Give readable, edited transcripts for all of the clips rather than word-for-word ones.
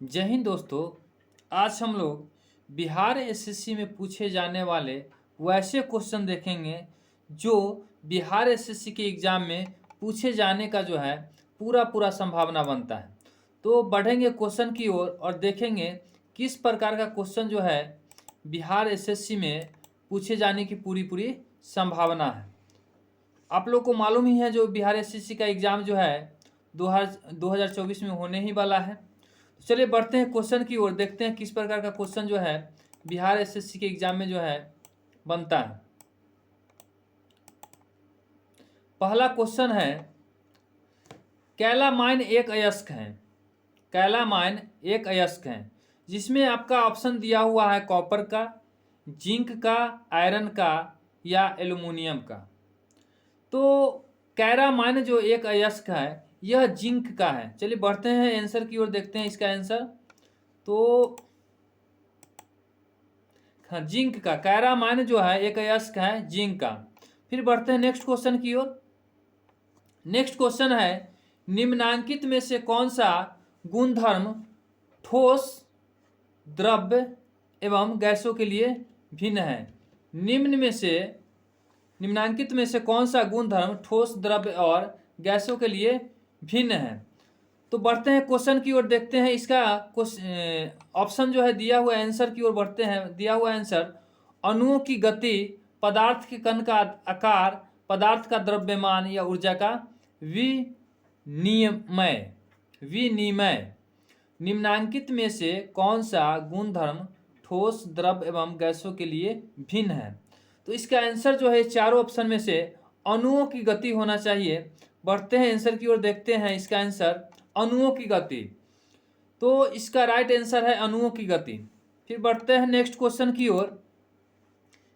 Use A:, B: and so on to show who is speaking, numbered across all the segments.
A: जय हिंद दोस्तों। आज हम लोग बिहार एसएससी में पूछे जाने वाले वैसे क्वेश्चन देखेंगे जो बिहार एसएससी के एग्ज़ाम में पूछे जाने का जो है पूरा पूरा संभावना बनता है। तो बढ़ेंगे क्वेश्चन की ओर और देखेंगे किस प्रकार का क्वेश्चन जो है बिहार एसएससी में पूछे जाने की पूरी पूरी संभावना है। आप लोग को मालूम ही है जो बिहार एसएससी का एग्ज़ाम जो है 2024 में होने ही वाला है। तो चलिए बढ़ते हैं क्वेश्चन की ओर, देखते हैं किस प्रकार का क्वेश्चन जो है बिहार एसएससी के एग्जाम में जो है बनता है। पहला क्वेश्चन है, कैलामाइन एक अयस्क है। कैलामाइन एक अयस्क है जिसमें आपका ऑप्शन दिया हुआ है कॉपर का, जिंक का, आयरन का या एल्युमिनियम का। तो कैलामाइन जो एक अयस्क है यह जिंक का है। चलिए बढ़ते हैं आंसर की ओर, देखते हैं इसका आंसर। तो हाँ, जिंक का कैलामाइन जो है एक अयस्क है जिंक का। फिर बढ़ते हैं नेक्स्ट क्वेश्चन की ओर। नेक्स्ट क्वेश्चन है, निम्नांकित में से कौन सा गुणधर्म ठोस, द्रव्य एवं गैसों के लिए भिन्न है। निम्नांकित में से कौन सा गुणधर्म ठोस, द्रव्य और गैसों के लिए भिन्न है। तो बढ़ते हैं क्वेश्चन की ओर, देखते हैं इसका ऑप्शन जो है दिया हुआ आंसर की ओर बढ़ते हैं। दिया हुआ आंसर, अणुओं की गति, पदार्थ के कण का आकार, पदार्थ का द्रव्यमान या ऊर्जा का विनिमय। निम्नांकित में से कौन सा गुणधर्म ठोस, द्रव एवं गैसों के लिए भिन्न है। तो इसका आंसर जो है चारों ऑप्शन में से अणुओं की गति होना चाहिए। बढ़ते हैं आंसर की ओर, देखते हैं इसका आंसर अणुओं की गति। तो इसका राइट आंसर है अणुओं की गति। फिर बढ़ते हैं नेक्स्ट क्वेश्चन की ओर।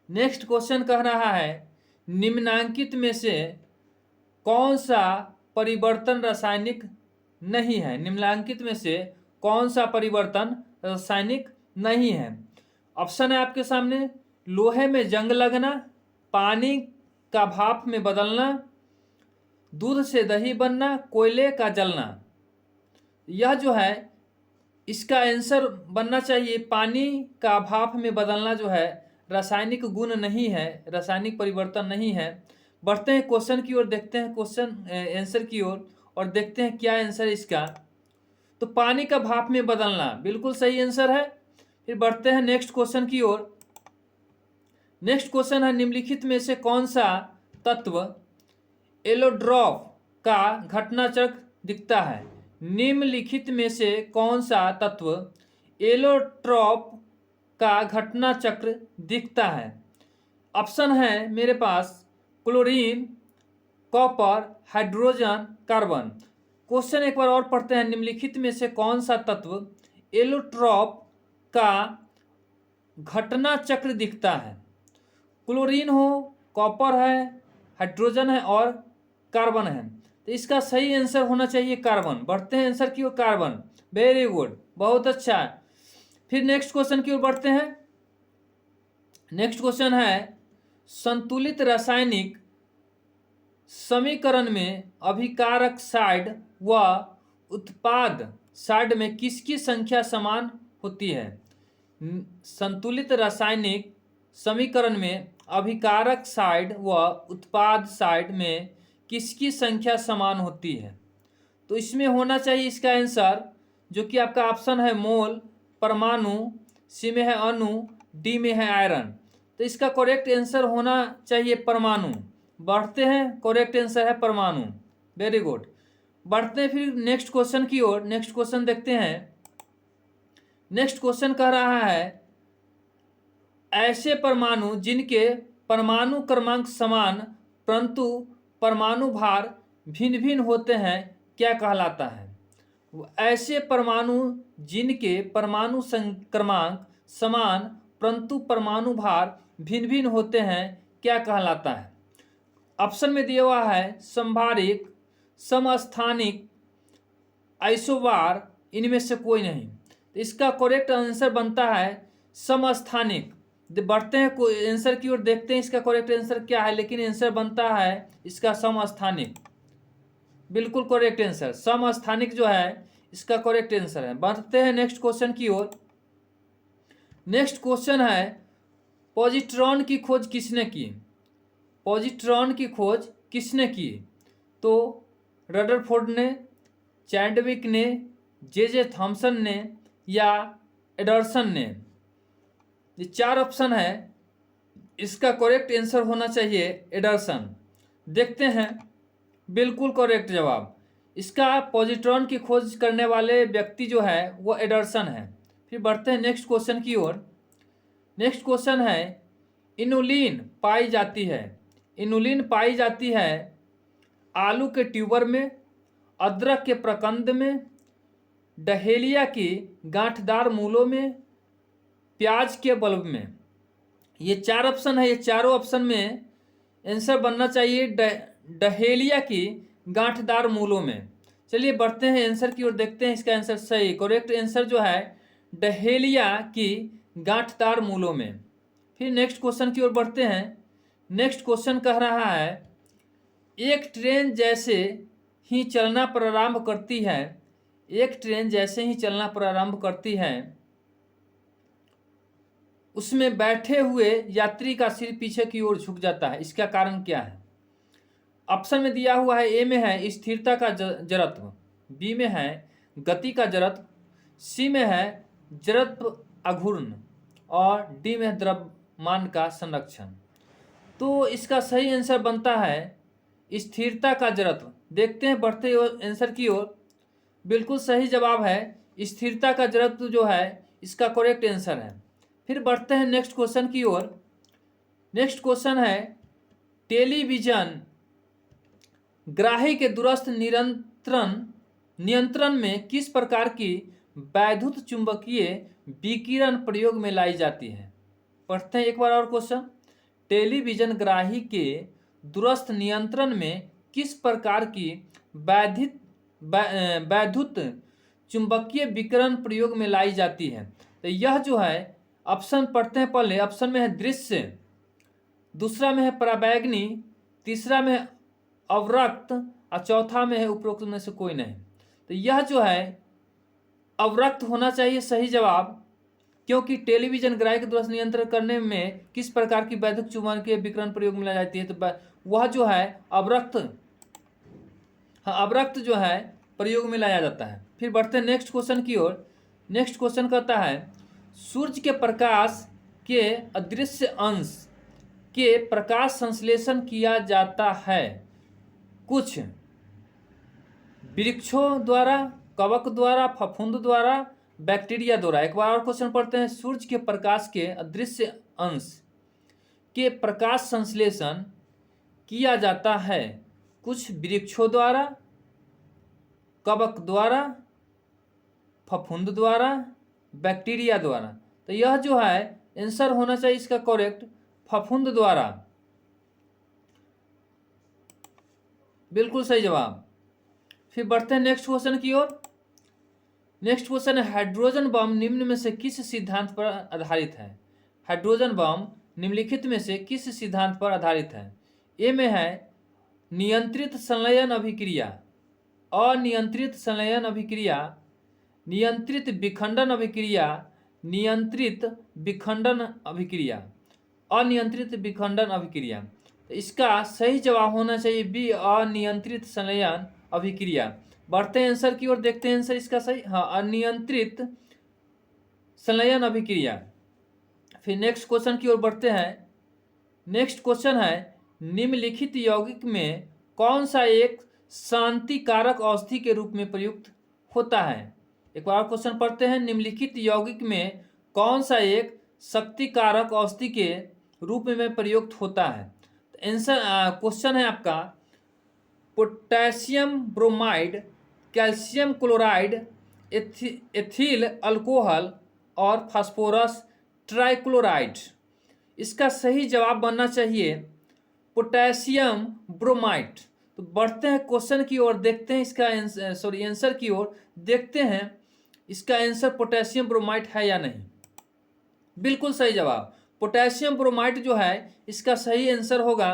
A: नेक्स्ट क्वेश्चन कह रहा है, निम्नांकित में से कौन सा परिवर्तन रासायनिक नहीं है। निम्नांकित में से कौन सा परिवर्तन रासायनिक नहीं है। ऑप्शन है आपके सामने, लोहे में जंग लगना, पानी का भाप में बदलना, दूध से दही बनना, कोयले का जलना। यह जो है इसका आंसर बनना चाहिए पानी का भाप में बदलना जो है रासायनिक गुण नहीं है, रासायनिक परिवर्तन नहीं है। बढ़ते हैं क्वेश्चन की ओर, देखते हैं क्वेश्चन आंसर की ओर और देखते हैं क्या आंसर इसका। तो पानी का भाप में बदलना बिल्कुल सही आंसर है। फिर बढ़ते हैं नेक्स्ट क्वेश्चन की ओर। नेक्स्ट क्वेश्चन है, निम्नलिखित में से कौन सा तत्व एलोट्रॉप का घटनाचक्र दिखता है। निम्नलिखित में से कौन सा तत्व एलोट्रॉप का घटनाचक्र दिखता है। ऑप्शन है मेरे पास, chlorine, copper, hydrogen, carbon. Question एक बार और पढ़ते हैं, निम्नलिखित में से कौन सा तत्व एलोट्रॉप का घटना चक्र दिखता है। क्लोरीन हो, कॉपर है, हाइड्रोजन है और कार्बन है। तो इसका सही आंसर होना चाहिए कार्बन। बढ़ते हैं आंसर की ओर, कार्बन। वेरी गुड, बहुत अच्छा है। फिर नेक्स्ट क्वेश्चन की ओर बढ़ते हैं। नेक्स्ट क्वेश्चन है, संतुलित रासायनिक समीकरण में अभिकारक साइड व उत्पाद साइड में किसकी संख्या समान होती है। संतुलित रासायनिक समीकरण में अभिकारक साइड व उत्पाद साइड में किसकी संख्या समान होती है। तो इसमें होना चाहिए इसका आंसर जो कि आपका ऑप्शन है मोल, परमाणु, सी में है अणु, डी में है आयरन। तो इसका करेक्ट आंसर होना चाहिए परमाणु। बढ़ते हैं, करेक्ट आंसर है परमाणु। Very good. बढ़ते हैं फिर नेक्स्ट क्वेश्चन की ओर। नेक्स्ट क्वेश्चन देखते हैं। नेक्स्ट क्वेश्चन कह रहा है, ऐसे परमाणु जिनके परमाणु क्रमांक समान परंतु परमाणु भार भिन्न भिन्न होते हैं क्या कहलाता है। ऐसे परमाणु जिनके परमाणु क्रमांक समान परंतु परमाणु भार भिन्न भिन्न होते हैं क्या कहलाता है। ऑप्शन में दिया हुआ है संभारिक, समस्थानिक, आइसोबार, इनमें से कोई नहीं। तो इसका करेक्ट आंसर बनता है समस्थानिक। बढ़ते हैं आंसर की ओर, देखते हैं इसका करेक्ट आंसर क्या है। लेकिन आंसर बनता है इसका समस्थानिक। बिल्कुल करेक्ट आंसर समस्थानिक जो है इसका करेक्ट आंसर है। बढ़ते हैं नेक्स्ट क्वेश्चन की ओर। नेक्स्ट क्वेश्चन है पॉजिट्रॉन की खोज किसने की? पॉजिट्रॉन की खोज किसने की? तो रदरफोर्ड ने, चैडविक ने, जे थॉमसन ने या एडरसन ने। ये 4 ऑप्शन है, इसका करेक्ट आंसर होना चाहिए एडरसन। देखते हैं, बिल्कुल करेक्ट जवाब। इसका पॉजिट्रॉन की खोज करने वाले व्यक्ति जो है वो एडरसन है। फिर बढ़ते हैं नेक्स्ट क्वेश्चन की ओर। नेक्स्ट क्वेश्चन है इनुलिन पाई जाती है। इनुलिन पाई जाती है आलू के ट्यूबर में, अदरक के प्रकंद में, डहेलिया की गांठदार मूलों में, प्याज के बल्ब में। ये 4 ऑप्शन है। ये चारों ऑप्शन में आंसर बनना चाहिए डहेलिया की गांठदार मूलों में। चलिए बढ़ते हैं आंसर की ओर, देखते हैं इसका आंसर सही करेक्ट आंसर जो है डहेलिया की गांठदार मूलों में। फिर नेक्स्ट क्वेश्चन की ओर बढ़ते हैं। नेक्स्ट क्वेश्चन कह रहा है एक ट्रेन जैसे ही चलना प्रारंभ करती है, एक ट्रेन जैसे ही चलना प्रारंभ करती है उसमें बैठे हुए यात्री का सिर पीछे की ओर झुक जाता है, इसका कारण क्या है? ऑप्शन में दिया हुआ है, ए में है स्थिरता का जड़त्व, बी में है गति का जड़त्व, सी में है जड़त्व आघूर्ण और डी में है द्रव्यमान का संरक्षण। तो इसका सही आंसर बनता है स्थिरता का जड़त्व। देखते हैं बढ़ते हुए आंसर की ओर। बिल्कुल सही जवाब है स्थिरता का जड़त्व जो है इसका करेक्ट आंसर है। फिर बढ़ते हैं नेक्स्ट क्वेश्चन की ओर। नेक्स्ट क्वेश्चन है टेलीविजन ग्राही के दूरस्थ नियंत्रण में किस प्रकार की वैद्युत चुंबकीय विकिरण प्रयोग में लाई जाती है? पढ़ते हैं एक बार और क्वेश्चन। टेलीविजन ग्राही के दूरस्थ नियंत्रण में किस प्रकार की वैद्युत चुंबकीय विकिरण प्रयोग में लाई जाती है? तो यह जो है ऑप्शन पढ़ते हैं पहले। ऑप्शन में है दृश्य, दूसरा में है पराबैंगनी, तीसरा में है अवरक्त और चौथा में है उपरोक्त में से कोई नहीं। तो यह जो है अवरक्त होना चाहिए सही जवाब, क्योंकि टेलीविजन ग्राही के दूरस्थ नियंत्रण करने में किस प्रकार की वैद्युत चुंबकीय विकिरण प्रयोग में लाई जाती है, तो वह जो है अवरक्त, हाँ अवरक्त जो है प्रयोग में लाया जाता है। फिर बढ़ते हैं नेक्स्ट क्वेश्चन की ओर। नेक्स्ट क्वेश्चन कहता है सूर्य के प्रकाश के अदृश्य अंश के प्रकाश संश्लेषण किया जाता है कुछ वृक्षों द्वारा, कवक द्वारा, फफूंद द्वारा, बैक्टीरिया द्वारा। एक बार और क्वेश्चन पढ़ते हैं। सूर्य के प्रकाश के अदृश्य अंश के प्रकाश संश्लेषण किया जाता है कुछ वृक्षों द्वारा, कवक द्वारा, फफूंद द्वारा, बैक्टीरिया द्वारा। तो यह जो है आंसर होना चाहिए इसका करेक्ट फफूंद द्वारा, बिल्कुल सही जवाब। फिर बढ़ते हैं नेक्स्ट क्वेश्चन की ओर। नेक्स्ट क्वेश्चन है हाइड्रोजन बम निम्न में से किस सिद्धांत पर आधारित है? हाइड्रोजन बम निम्नलिखित में से किस सिद्धांत पर आधारित है? ए में है नियंत्रित संलयन अभिक्रिया, अनियंत्रित संलयन अभिक्रिया, नियंत्रित विखंडन अभिक्रिया, नियंत्रित विखंडन अभिक्रिया, अनियंत्रित विखंडन अभिक्रिया। तो इसका सही जवाब होना चाहिए बी, अनियंत्रित संलयन अभिक्रिया। बढ़ते हैं आंसर की ओर, देखते हैं आंसर इसका सही, हाँ अनियंत्रित संलयन अभिक्रिया। फिर नेक्स्ट क्वेश्चन की ओर बढ़ते हैं। नेक्स्ट क्वेश्चन है निम्नलिखित यौगिक में कौन सा एक शांति कारक औषधि के रूप में प्रयुक्त होता है? एक बार क्वेश्चन पढ़ते हैं। निम्नलिखित यौगिक में कौन सा एक शक्ति कारक औषधि के रूप में प्रयुक्त होता है? तो आंसर क्वेश्चन है आपका potassium bromide, calcium chloride, ethyl alcohol और फास्फोरस ट्राइक्लोराइड। इसका सही जवाब बनना चाहिए पोटेशियम ब्रोमाइड। तो बढ़ते हैं क्वेश्चन की ओर, देखते हैं इसका आंसर की ओर, देखते हैं इसका आंसर पोटेशियम ब्रोमाइड है या नहीं। बिल्कुल सही जवाब पोटेशियम ब्रोमाइड जो है इसका सही आंसर होगा।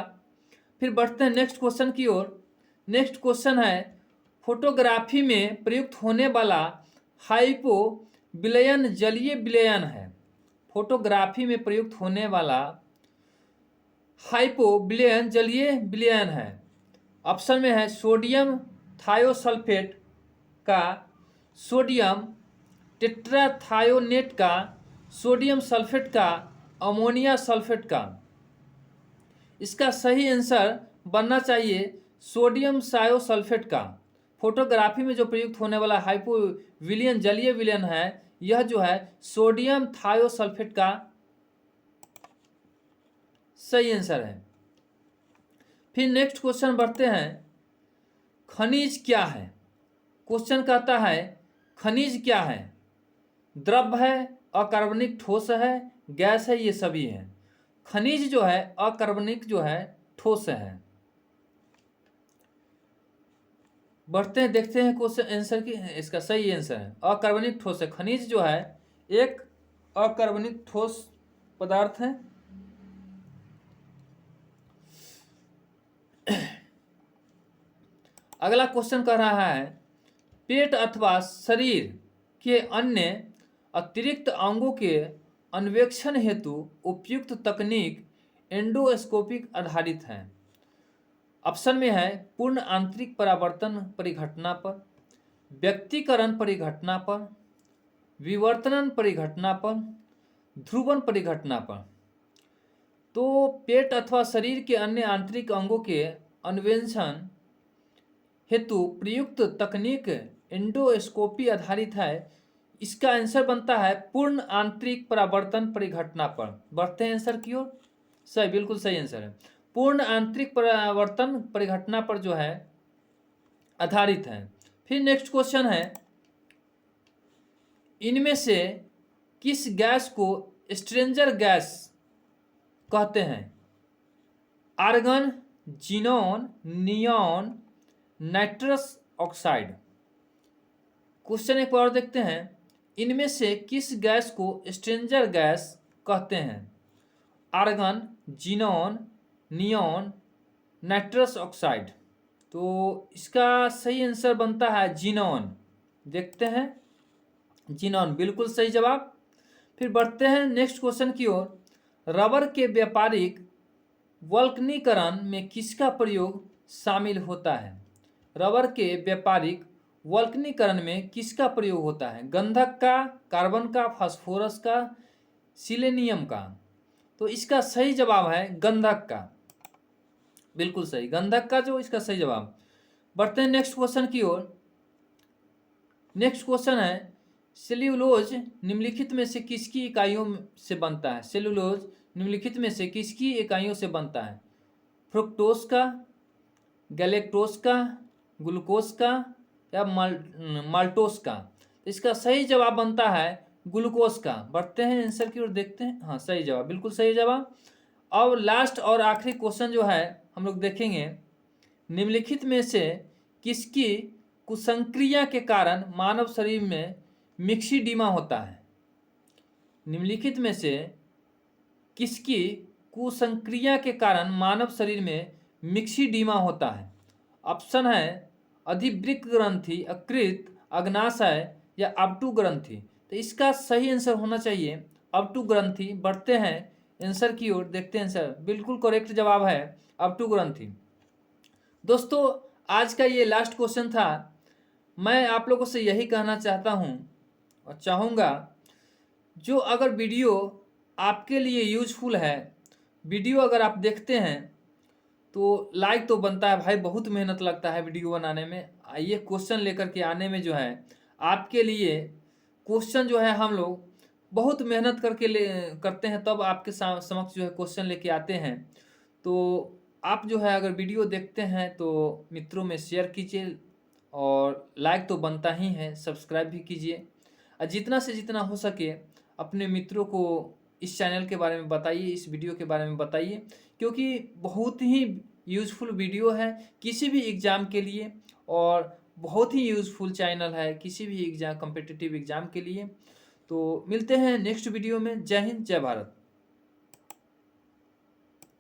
A: फिर बढ़ते हैं नेक्स्ट क्वेश्चन की ओर। नेक्स्ट क्वेश्चन है फोटोग्राफी में प्रयुक्त होने वाला हाइपो विलयन जलीय विलयन है। फोटोग्राफी में प्रयुक्त होने वाला हाइपो विलयन जलीय विलयन है। ऑप्शन में है सोडियम थायोसल्फेट का, सोडियम टेट्राथायोनेट का, सोडियम सल्फेट का, अमोनिया सल्फेट का। इसका सही आंसर बनना चाहिए सोडियम सायोसल्फेट का। फोटोग्राफी में जो प्रयुक्त होने वाला हाइपो विलयन जलीय विलयन है, यह जो है सोडियम थायोसल्फेट का सही आंसर है। फिर नेक्स्ट क्वेश्चन बढ़ते हैं, खनिज क्या है। क्वेश्चन कहता है खनिज क्या है, द्रव है, अकार्बनिक ठोस है, गैस है, ये सभी है। खनिज जो है अकार्बनिक जो है ठोस है। बढ़ते हैं, देखते हैं क्वेश्चन आंसर की। इसका सही आंसर है अकार्बनिक ठोस है। खनिज जो है एक अकार्बनिक ठोस पदार्थ है। अगला क्वेश्चन कह रहा है, पेट अथवा शरीर के अन्य अतिरिक्त अंगों के अन्वेषण हेतु उपयुक्त तकनीक एंडोस्कोपिक आधारित है। ऑप्शन में है पूर्ण आंतरिक परावर्तन परिघटना पर, व्यक्तिकरण परिघटना पर, विवर्तन परिघटना पर, ध्रुवन परिघटना पर। तो पेट अथवा शरीर के अन्य आंतरिक अंगों के अन्वेषण हेतु प्रयुक्त तकनीक एंडोस्कोपी आधारित है। इसका आंसर बनता है पूर्ण आंतरिक परावर्तन परिघटना पर। बढ़ते हैं आंसर की ओर। सही, बिल्कुल सही आंसर है। पूर्ण आंतरिक परावर्तन परिघटना पर जो है आधारित है। फिर नेक्स्ट क्वेश्चन है, इनमें से किस गैस को स्ट्रेंजर गैस कहते हैं। Argon, xenon, neon, nitrous oxide. Question एक बार देखते हैं, इनमें से किस गैस को स्ट्रेंजर गैस कहते हैं। Argon, xenon, neon, nitrous oxide. तो इसका सही आंसर बनता है जीनोन। देखते हैं, जीनोन बिल्कुल सही जवाब। फिर बढ़ते हैं नेक्स्ट क्वेश्चन की ओर। रबर के व्यापारिक वल्कनीकरण में किसका प्रयोग शामिल होता है। रबर के व्यापारिक वल्कनीकरण में किसका प्रयोग होता है। गंधक का, कार्बन का, फास्फोरस का, सिलेनियम का। तो इसका सही जवाब है गंधक का। बिल्कुल सही, गंधक का जो इसका सही जवाब। बढ़ते हैं नेक्स्ट क्वेश्चन की ओर। नेक्स्ट क्वेश्चन है, सेल्यूलोज निम्नलिखित में से किसकी इकाइयों से बनता है। सेल्यूलोज निम्नलिखित में से किसकी इकाइयों से बनता है। फ्रुक्टोज का, गैलेक्टोज का, ग्लूकोज का, या माल्टोज का। तो इसका सही जवाब बनता है ग्लूकोज का। बढ़ते हैं आंसर की ओर, देखते हैं। हाँ, सही जवाब, बिल्कुल सही जवाब। अब लास्ट और आखिरी क्वेश्चन जो है हम लोग देखेंगे, निम्नलिखित में से किसकी कुसंक्रिया के कारण मानव शरीर में मिक्सीडीमा होता है। निम्नलिखित में से किसकी कुसंक्रिया के कारण मानव शरीर में मिक्सीडीमा होता है। ऑप्शन है अधिवृक्क ग्रंथि, यकृत, अग्नाशय या अबटू ग्रंथि। तो इसका सही आंसर होना चाहिए अबटू ग्रंथि। बढ़ते हैं आंसर की ओर, देखते हैं आंसर। बिल्कुल करेक्ट जवाब है अबटू ग्रंथि। दोस्तों, आज का ये लास्ट क्वेश्चन था। मैं आप लोगों से यही कहना चाहता हूँ और चाहूँगा, जो अगर वीडियो आपके लिए यूजफुल है, वीडियो अगर आप देखते हैं तो लाइक तो बनता है भाई, बहुत मेहनत लगता है वीडियो बनाने में। ये क्वेश्चन लेकर के आने में जो है आपके लिए क्वेश्चन जो है हम लोग बहुत मेहनत करते हैं, तब आपके समक्ष जो है क्वेश्चन लेके आते हैं। तो आप जो है अगर वीडियो देखते हैं तो मित्रों में शेयर कीजिए, और लाइक तो बनता ही है, सब्सक्राइब भी कीजिए। और जितना से जितना हो सके अपने मित्रों को इस चैनल के बारे में बताइए, इस वीडियो के बारे में बताइए, क्योंकि बहुत ही यूज़फुल वीडियो है किसी भी एग्ज़ाम के लिए, और बहुत ही यूज़फुल चैनल है किसी भी एग्ज़ाम, कॉम्पिटिटिव एग्ज़ाम के लिए। तो मिलते हैं नेक्स्ट वीडियो में। जय हिंद, जय भारत।